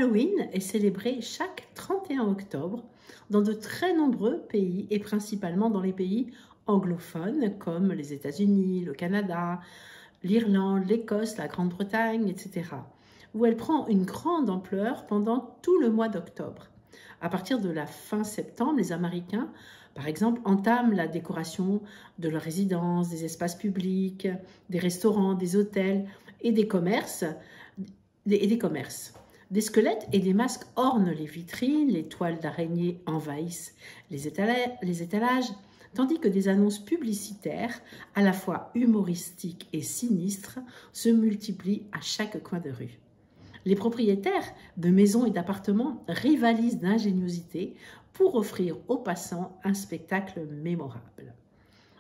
Halloween est célébré chaque 31 octobre dans de très nombreux pays et principalement dans les pays anglophones comme les États-Unis, le Canada, l'Irlande, l'Écosse, la Grande-Bretagne, etc., où elle prend une grande ampleur pendant tout le mois d'octobre. À partir de la fin septembre, les Américains, par exemple, entament la décoration de leurs résidences, des espaces publics, des restaurants, des hôtels et des commerces. Des squelettes et des masques ornent les vitrines, les toiles d'araignées envahissent les étalages, tandis que des annonces publicitaires, à la fois humoristiques et sinistres, se multiplient à chaque coin de rue. Les propriétaires de maisons et d'appartements rivalisent d'ingéniosité pour offrir aux passants un spectacle mémorable.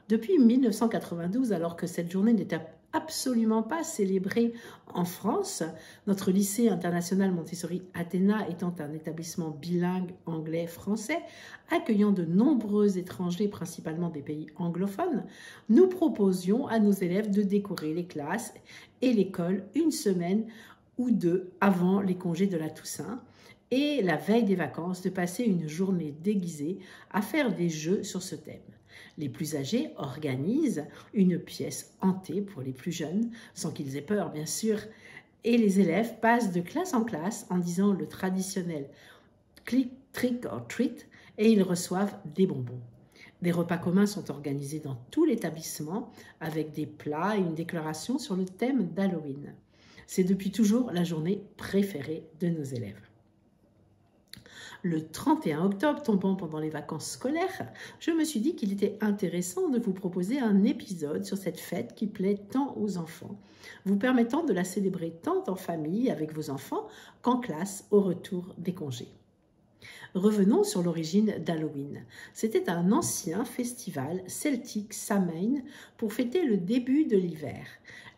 Depuis 1992, alors que cette journée n'était absolument pas célébrée en France, notre lycée international Montessori Athéna étant un établissement bilingue anglais-français, accueillant de nombreux étrangers, principalement des pays anglophones, nous proposions à nos élèves de décorer les classes et l'école une semaine ou deux avant les congés de la Toussaint, et la veille des vacances de passer une journée déguisée à faire des jeux sur ce thème. Les plus âgés organisent une pièce hantée pour les plus jeunes, sans qu'ils aient peur bien sûr, et les élèves passent de classe en classe en disant le traditionnel trick or treat et ils reçoivent des bonbons. Des repas communs sont organisés dans tout l'établissement avec des plats et une déclaration sur le thème d'Halloween. C'est depuis toujours la journée préférée de nos élèves. Le 31 octobre, tombant pendant les vacances scolaires, je me suis dit qu'il était intéressant de vous proposer un épisode sur cette fête qui plaît tant aux enfants, vous permettant de la célébrer tant en famille avec vos enfants qu'en classe au retour des congés. Revenons sur l'origine d'Halloween. C'était un ancien festival celtique Samhain pour fêter le début de l'hiver.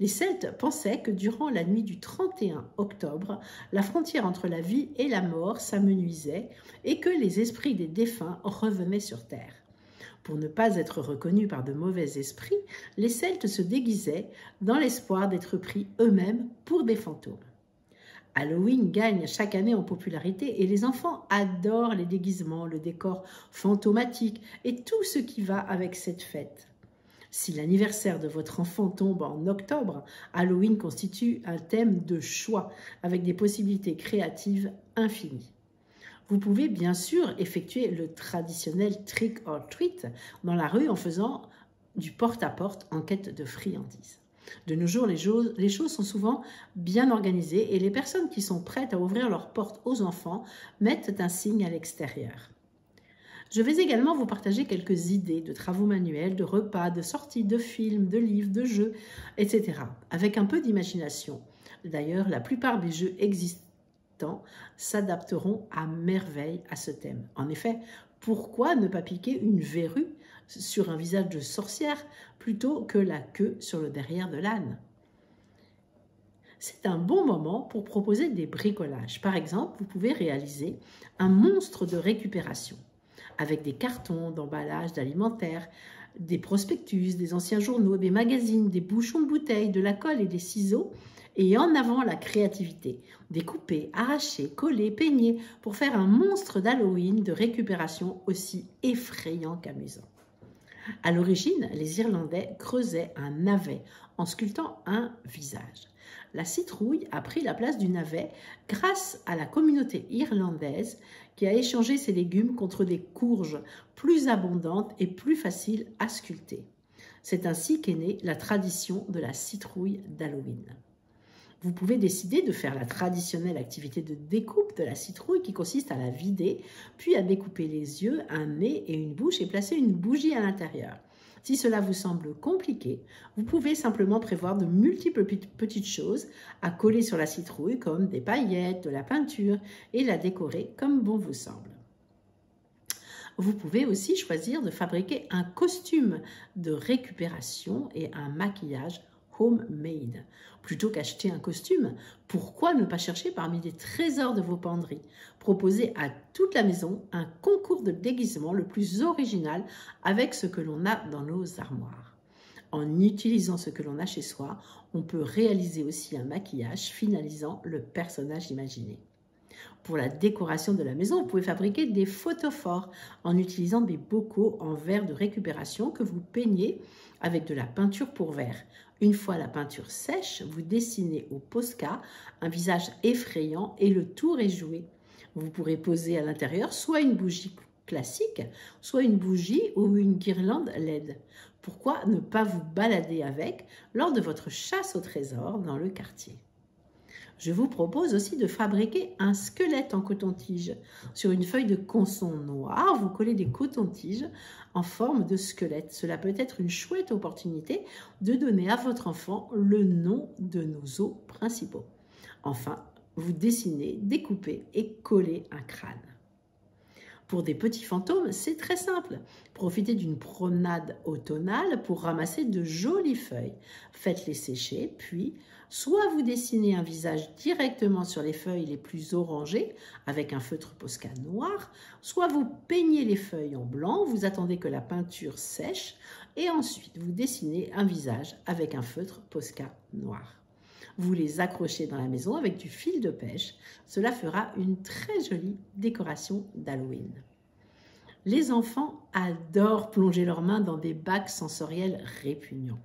Les Celtes pensaient que durant la nuit du 31 octobre, la frontière entre la vie et la mort s'amenuisait et que les esprits des défunts revenaient sur terre. Pour ne pas être reconnus par de mauvais esprits, les Celtes se déguisaient dans l'espoir d'être pris eux-mêmes pour des fantômes. Halloween gagne chaque année en popularité et les enfants adorent les déguisements, le décor fantomatique et tout ce qui va avec cette fête. Si l'anniversaire de votre enfant tombe en octobre, Halloween constitue un thème de choix avec des possibilités créatives infinies. Vous pouvez bien sûr effectuer le traditionnel trick or treat dans la rue en faisant du porte-à-porte en quête de friandises. De nos jours, les choses sont souvent bien organisées et les personnes qui sont prêtes à ouvrir leurs portes aux enfants mettent un signe à l'extérieur. Je vais également vous partager quelques idées de travaux manuels, de repas, de sorties, de films, de livres, de jeux, etc. avec un peu d'imagination. D'ailleurs, la plupart des jeux existants s'adapteront à merveille à ce thème. En effet, pourquoi ne pas piquer une verrue sur un visage de sorcière plutôt que la queue sur le derrière de l'âne? C'est un bon moment pour proposer des bricolages. Par exemple, vous pouvez réaliser un monstre de récupération avec des cartons d'emballage d'alimentaire, des prospectus, des anciens journaux, des magazines, des bouchons de bouteilles, de la colle et des ciseaux. Et en avant la créativité, découper, arracher, coller, peigner pour faire un monstre d'Halloween de récupération aussi effrayant qu'amusant. À l'origine, les Irlandais creusaient un navet en sculptant un visage. La citrouille a pris la place du navet grâce à la communauté irlandaise qui a échangé ses légumes contre des courges plus abondantes et plus faciles à sculpter. C'est ainsi qu'est née la tradition de la citrouille d'Halloween. Vous pouvez décider de faire la traditionnelle activité de découpe de la citrouille qui consiste à la vider, puis à découper les yeux, un nez et une bouche et placer une bougie à l'intérieur. Si cela vous semble compliqué, vous pouvez simplement prévoir de multiples petites choses à coller sur la citrouille comme des paillettes, de la peinture et la décorer comme bon vous semble. Vous pouvez aussi choisir de fabriquer un costume de récupération et un maquillage homemade. Plutôt qu'acheter un costume, pourquoi ne pas chercher parmi les trésors de vos penderies? Proposez à toute la maison un concours de déguisement le plus original avec ce que l'on a dans nos armoires. En utilisant ce que l'on a chez soi, on peut réaliser aussi un maquillage finalisant le personnage imaginé. Pour la décoration de la maison, vous pouvez fabriquer des photophores en utilisant des bocaux en verre de récupération que vous peignez avec de la peinture pour verre. Une fois la peinture sèche, vous dessinez au Posca un visage effrayant et le tour est joué. Vous pourrez poser à l'intérieur soit une bougie classique, soit une bougie ou une guirlande LED. Pourquoi ne pas vous balader avec lors de votre chasse au trésor dans le quartier? Je vous propose aussi de fabriquer un squelette en coton-tige. Sur une feuille de consson noir, vous collez des cotons-tiges en forme de squelette. Cela peut être une chouette opportunité de donner à votre enfant le nom de nos os principaux. Enfin, vous dessinez, découpez et collez un crâne. Pour des petits fantômes, c'est très simple. Profitez d'une promenade automnale pour ramasser de jolies feuilles. Faites-les sécher, puis soit vous dessinez un visage directement sur les feuilles les plus orangées avec un feutre Posca noir, soit vous peignez les feuilles en blanc, vous attendez que la peinture sèche et ensuite vous dessinez un visage avec un feutre Posca noir. Vous les accrochez dans la maison avec du fil de pêche. Cela fera une très jolie décoration d'Halloween. Les enfants adorent plonger leurs mains dans des bacs sensoriels répugnants.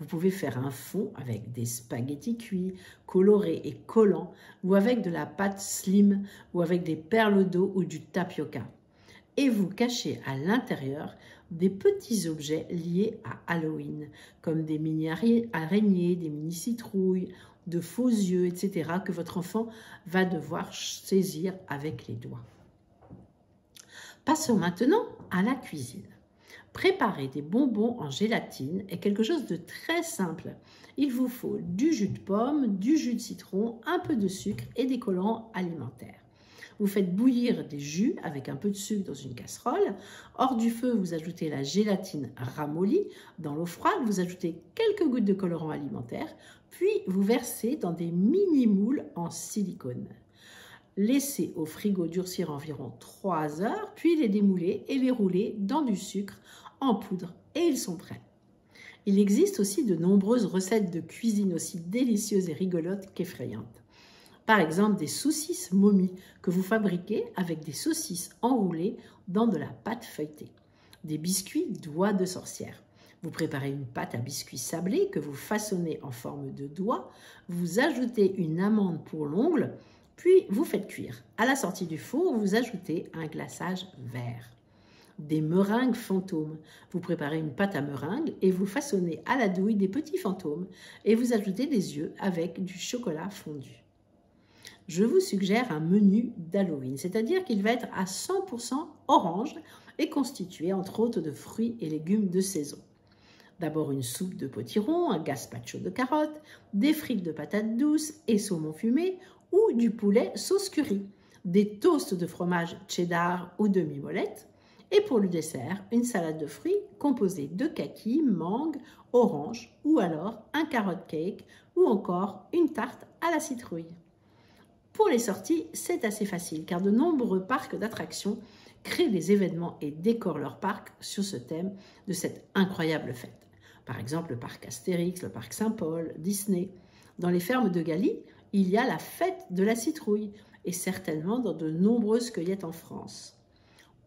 Vous pouvez faire un fond avec des spaghettis cuits, colorés et collants, ou avec de la pâte slim, ou avec des perles d'eau ou du tapioca. Et vous cachez à l'intérieur des petits objets liés à Halloween, comme des mini-araignées, des mini-citrouilles, de faux yeux, etc., que votre enfant va devoir saisir avec les doigts. Passons maintenant à la cuisine. Préparer des bonbons en gélatine est quelque chose de très simple. Il vous faut du jus de pomme, du jus de citron, un peu de sucre et des collants alimentaires. Vous faites bouillir des jus avec un peu de sucre dans une casserole. Hors du feu, vous ajoutez la gélatine ramollie. Dans l'eau froide, vous ajoutez quelques gouttes de colorant alimentaire, puis vous versez dans des mini-moules en silicone. Laissez au frigo durcir environ 3 heures, puis les démouler et les rouler dans du sucre en poudre et ils sont prêts. Il existe aussi de nombreuses recettes de cuisine aussi délicieuses et rigolotes qu'effrayantes. Par exemple, des saucisses momies que vous fabriquez avec des saucisses enroulées dans de la pâte feuilletée. Des biscuits doigts de sorcière. Vous préparez une pâte à biscuits sablés que vous façonnez en forme de doigt. Vous ajoutez une amande pour l'ongle, puis vous faites cuire. À la sortie du four, vous ajoutez un glaçage vert. Des meringues fantômes. Vous préparez une pâte à meringue et vous façonnez à la douille des petits fantômes et vous ajoutez des yeux avec du chocolat fondu. Je vous suggère un menu d'Halloween, c'est-à-dire qu'il va être à 100% orange et constitué entre autres de fruits et légumes de saison. D'abord une soupe de potiron, un gazpacho de carottes, des frites de patates douces et saumon fumé ou du poulet sauce curry, des toasts de fromage cheddar ou demi-molette et pour le dessert, une salade de fruits composée de kaki, mangue, orange ou alors un carrot cake ou encore une tarte à la citrouille. Pour les sorties, c'est assez facile car de nombreux parcs d'attractions créent des événements et décorent leur parc sur ce thème de cette incroyable fête. Par exemple, le parc Astérix, le parc Saint-Paul, Disney. Dans les fermes de Galie, il y a la fête de la citrouille et certainement dans de nombreuses cueillettes en France.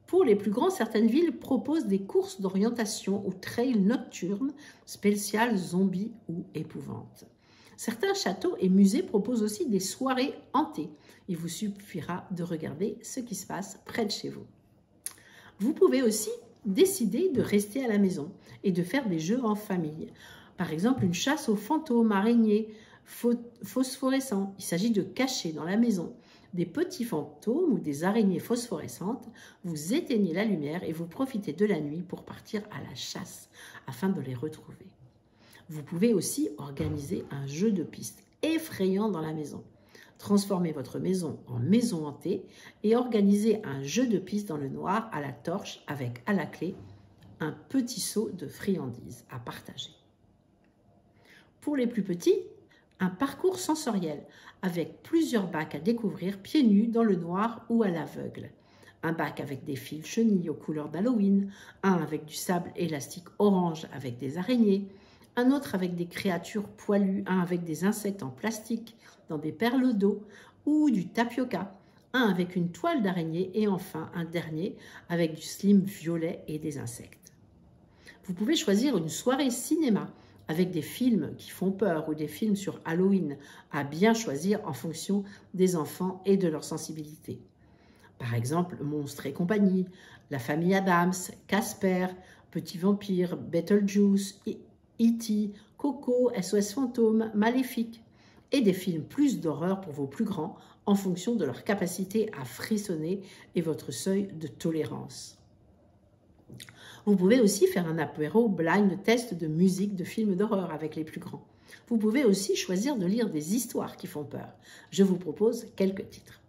Pour les plus grands, certaines villes proposent des courses d'orientation ou trails nocturnes, spéciales zombies ou épouvantes. Certains châteaux et musées proposent aussi des soirées hantées. Il vous suffira de regarder ce qui se passe près de chez vous. Vous pouvez aussi décider de rester à la maison et de faire des jeux en famille. Par exemple, une chasse aux fantômes, araignées, phosphorescents. Il s'agit de cacher dans la maison des petits fantômes ou des araignées phosphorescentes. Vous éteignez la lumière et vous profitez de la nuit pour partir à la chasse afin de les retrouver. Vous pouvez aussi organiser un jeu de piste effrayant dans la maison. Transformez votre maison en maison hantée et organisez un jeu de piste dans le noir à la torche avec à la clé un petit seau de friandises à partager. Pour les plus petits, un parcours sensoriel avec plusieurs bacs à découvrir pieds nus dans le noir ou à l'aveugle. Un bac avec des fils chenilles aux couleurs d'Halloween, un avec du sable élastique orange avec des araignées, un autre avec des créatures poilues, un avec des insectes en plastique dans des perles d'eau ou du tapioca, un avec une toile d'araignée et enfin un dernier avec du slime violet et des insectes. Vous pouvez choisir une soirée cinéma avec des films qui font peur ou des films sur Halloween à bien choisir en fonction des enfants et de leur sensibilité. Par exemple, Monstres et compagnie, La famille Addams, Casper, Petit vampire, Beetlejuice, E.T., Coco, SOS fantôme, Maléfique. Et des films plus d'horreur pour vos plus grands en fonction de leur capacité à frissonner et votre seuil de tolérance. Vous pouvez aussi faire un apéro blind test de musique de films d'horreur avec les plus grands. Vous pouvez aussi choisir de lire des histoires qui font peur. Je vous propose quelques titres.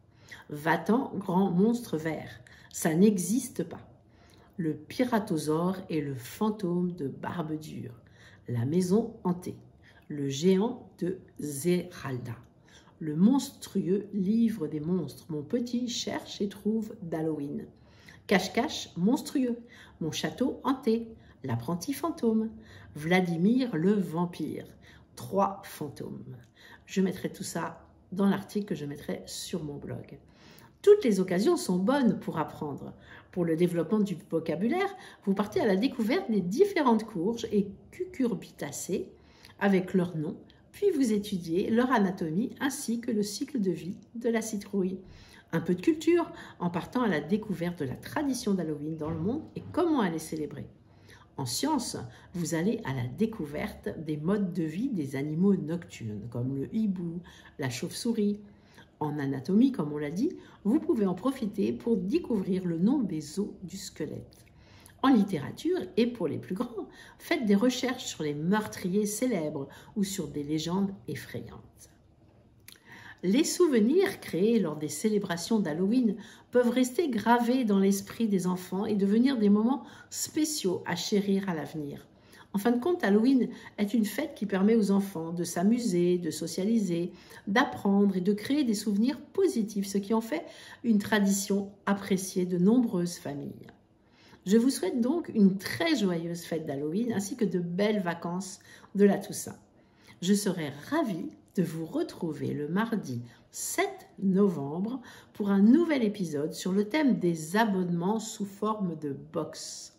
Va-t'en, grand monstre vert. Ça n'existe pas. Le piratosaure et le fantôme de Barbedure. La maison hantée. Le géant de Zeralda. Le monstrueux livre des monstres. Mon petit cherche et trouve d'Halloween. Cache-cache monstrueux, mon château hanté, l'apprenti fantôme, Vladimir le vampire, 3 fantômes. Je mettrai tout ça dans l'article que je mettrai sur mon blog. Toutes les occasions sont bonnes pour apprendre. Pour le développement du vocabulaire, vous partez à la découverte des différentes courges et cucurbitacées avec leurs noms, puis vous étudiez leur anatomie ainsi que le cycle de vie de la citrouille. Un peu de culture en partant à la découverte de la tradition d'Halloween dans le monde et comment elle est célébrée. En sciences, vous allez à la découverte des modes de vie des animaux nocturnes, comme le hibou, la chauve-souris. En anatomie, comme on l'a dit, vous pouvez en profiter pour découvrir le nom des os du squelette. En littérature, et pour les plus grands, faites des recherches sur les meurtriers célèbres ou sur des légendes effrayantes. Les souvenirs créés lors des célébrations d'Halloween peuvent rester gravés dans l'esprit des enfants et devenir des moments spéciaux à chérir à l'avenir. En fin de compte, Halloween est une fête qui permet aux enfants de s'amuser, de socialiser, d'apprendre et de créer des souvenirs positifs, ce qui en fait une tradition appréciée de nombreuses familles. Je vous souhaite donc une très joyeuse fête d'Halloween ainsi que de belles vacances de la Toussaint. Je serai ravie de vous retrouver le mardi 7 novembre pour un nouvel épisode sur le thème des abonnements sous forme de box.